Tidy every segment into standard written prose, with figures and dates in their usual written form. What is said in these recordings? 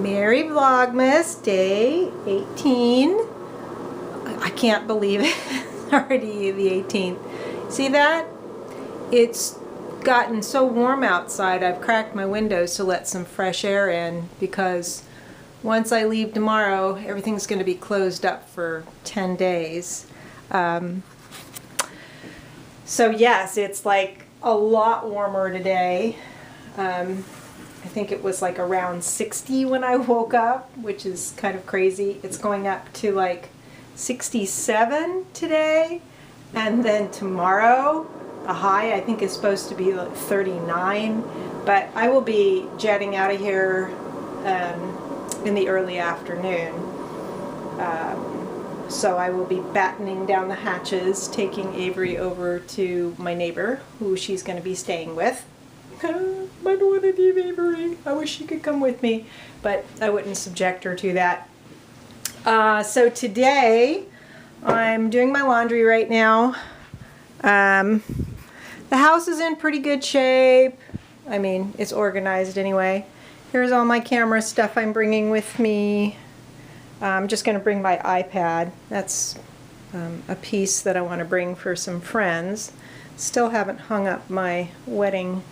Merry Vlogmas, day 18. I can't believe it. Already the 18th. See that? It's gotten so warm outside, I've cracked my windows to let some fresh air in, because once I leave tomorrow, everything's going to be closed up for 10 days. So yes, it's like a lot warmer today. I think it was like around 60 when I woke up, which is kind of crazy. It's going up to like 67 today, and then tomorrow the high I think is supposed to be like 39, but I will be jetting out of here in the early afternoon. So I will be battening down the hatches, taking Avery over to my neighbor, who she's going to be staying with. I don't want to leave Avery. I wish she could come with me, but I wouldn't subject her to that. So today, I'm doing my laundry right now. The house is in pretty good shape. I mean, it's organized anyway. Here's all my camera stuff I'm bringing with me. I'm just going to bring my iPad. That's a piece that I want to bring for some friends. Still haven't hung up my wedding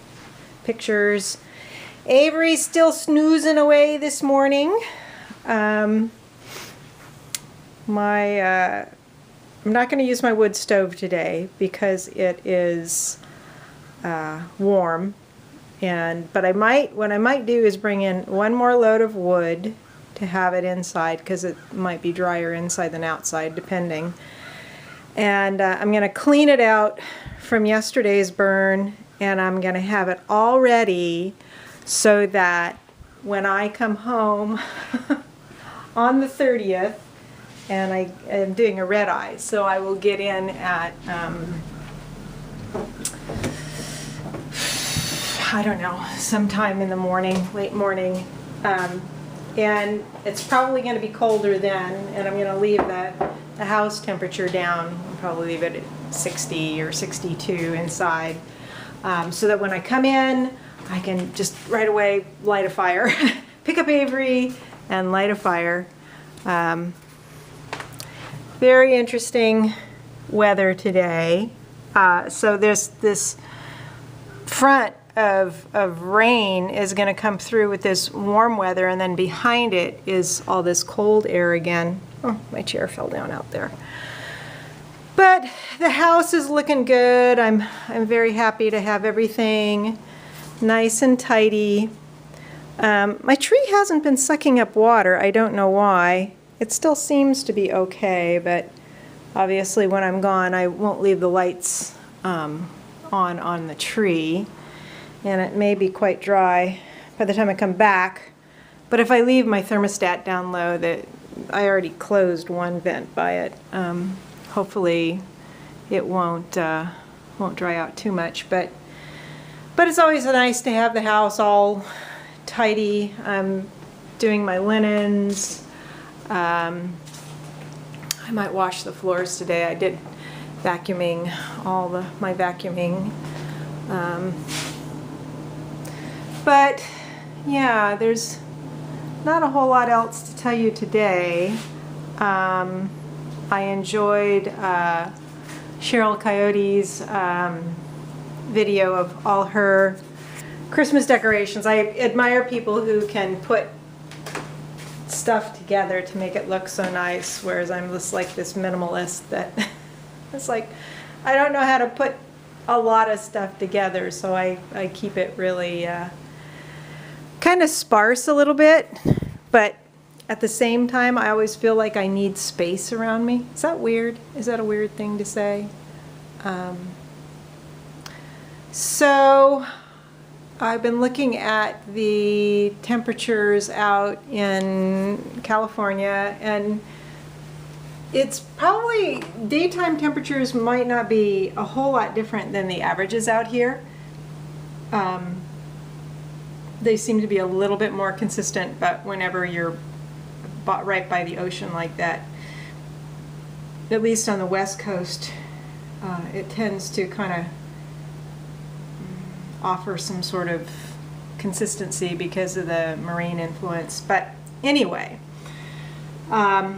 pictures. Avery's still snoozing away this morning. I'm not going to use my wood stove today because it is warm. But what I might do is bring in one more load of wood to have it inside, because it might be drier inside than outside, depending. And I'm going to clean it out from yesterday's burn, and I'm going to have it all ready so that when I come home on the 30th, and I am doing a red eye, so I will get in at, I don't know, sometime in the morning, late morning. And it's probably going to be colder then, and I'm going to leave the house temperature down. I'll probably leave it at 60 or 62 inside, so that when I come in, I can just right away light a fire. Pick up Avery and light a fire. Very interesting weather today. So there's this front of rain is going to come through with this warm weather, and then behind it is all this cold air again. Oh, my chair fell down out there. But the house is looking good. I'm very happy to have everything nice and tidy. My tree hasn't been sucking up water. I don't know why. It still seems to be okay, but obviously when I'm gone, I won't leave the lights on the tree. And it may be quite dry by the time I come back. But if I leave my thermostat down low, that I already closed one vent by it, hopefully it won't dry out too much. But it's always nice to have the house all tidy. I'm doing my linens. I might wash the floors today. I did vacuuming, my vacuuming. But yeah, there's not a whole lot else to tell you today. I enjoyed Cheryl Coyote's video of all her Christmas decorations. I admire people who can put stuff together to make it look so nice, whereas I'm just like this minimalist that it's like I don't know how to put a lot of stuff together, so I keep it really kind of sparse a little bit, but at the same time I always feel like I need space around me. Is that weird? Is that a weird thing to say? So I've been looking at the temperatures out in California, and it's probably, daytime temperatures might not be a whole lot different than the averages out here. They seem to be a little bit more consistent, but whenever you're right by the ocean like that, at least on the West Coast, it tends to kind of offer some sort of consistency because of the marine influence. But anyway, so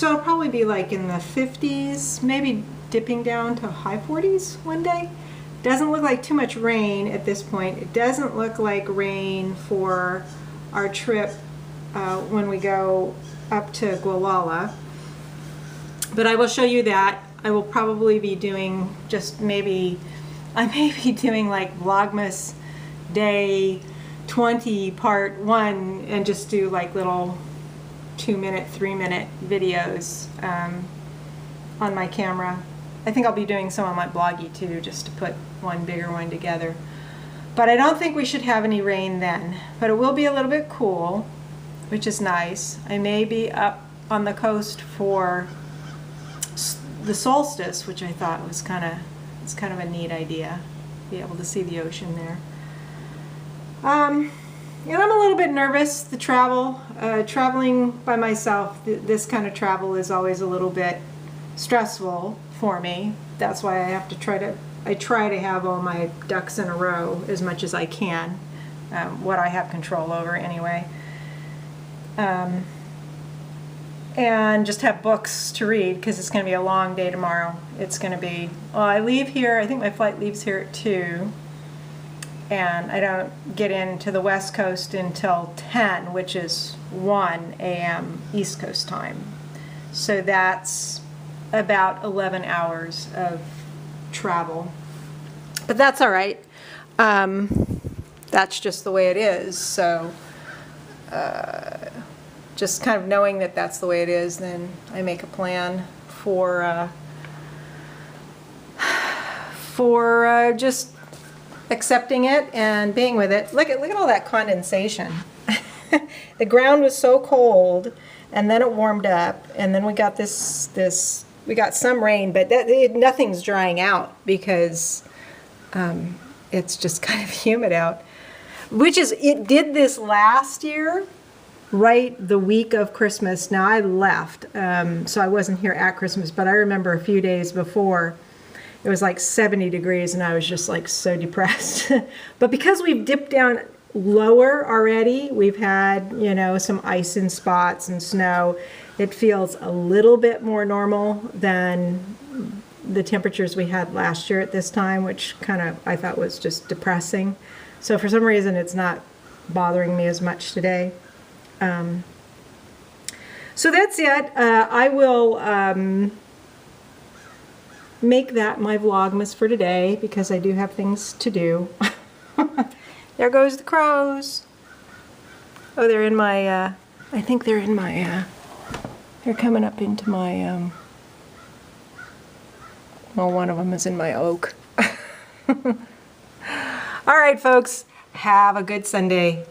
it'll probably be like in the 50s, maybe dipping down to high 40s one day. Doesn't look like too much rain at this point. It doesn't look like rain for our trip when we go up to Gualala. But I will show you that. I will probably be doing just maybe, I may be doing like Vlogmas day 20 part 1 and just do like little 2-minute, 3-minute videos on my camera. I think I'll be doing some on my bloggy too, just to put one bigger one together. But I don't think we should have any rain then. But it will be a little bit cool, which is nice. I may be up on the coast for the solstice, which I thought was kind of a neat idea. Be able to see the ocean there. And I'm a little bit nervous. The traveling by myself, this kind of travel is always a little bit stressful for me. That's why I try to have all my ducks in a row as much as I can, what I have control over anyway. And just have books to read because it's going to be a long day tomorrow. It's going to be, well, I leave here, I think my flight leaves here at 2, and I don't get into the West Coast until 10, which is 1 a.m. East Coast time. So that's about 11 hours of travel. But that's all right. That's just the way it is. So just kind of knowing that that's the way it is, then I make a plan for just accepting it and being with it. Look at all that condensation. The ground was so cold, and then it warmed up, and then we got we got some rain, but nothing's drying out because it's just kind of humid out. It did this last year, right the week of Christmas. Now I left, so I wasn't here at Christmas, but I remember a few days before, it was like 70 degrees and I was just like so depressed. But because we've dipped down lower already, we've had, some ice in spots and snow, it feels a little bit more normal than the temperatures we had last year at this time, which I thought was just depressing. So for some reason it's not bothering me as much today. So that's it. I will make that my Vlogmas for today because I do have things to do. There goes the crows. Oh, they're in my, I think they're in my, they're coming up into my, well, one of them is in my oak. All right, folks, have a good Sunday.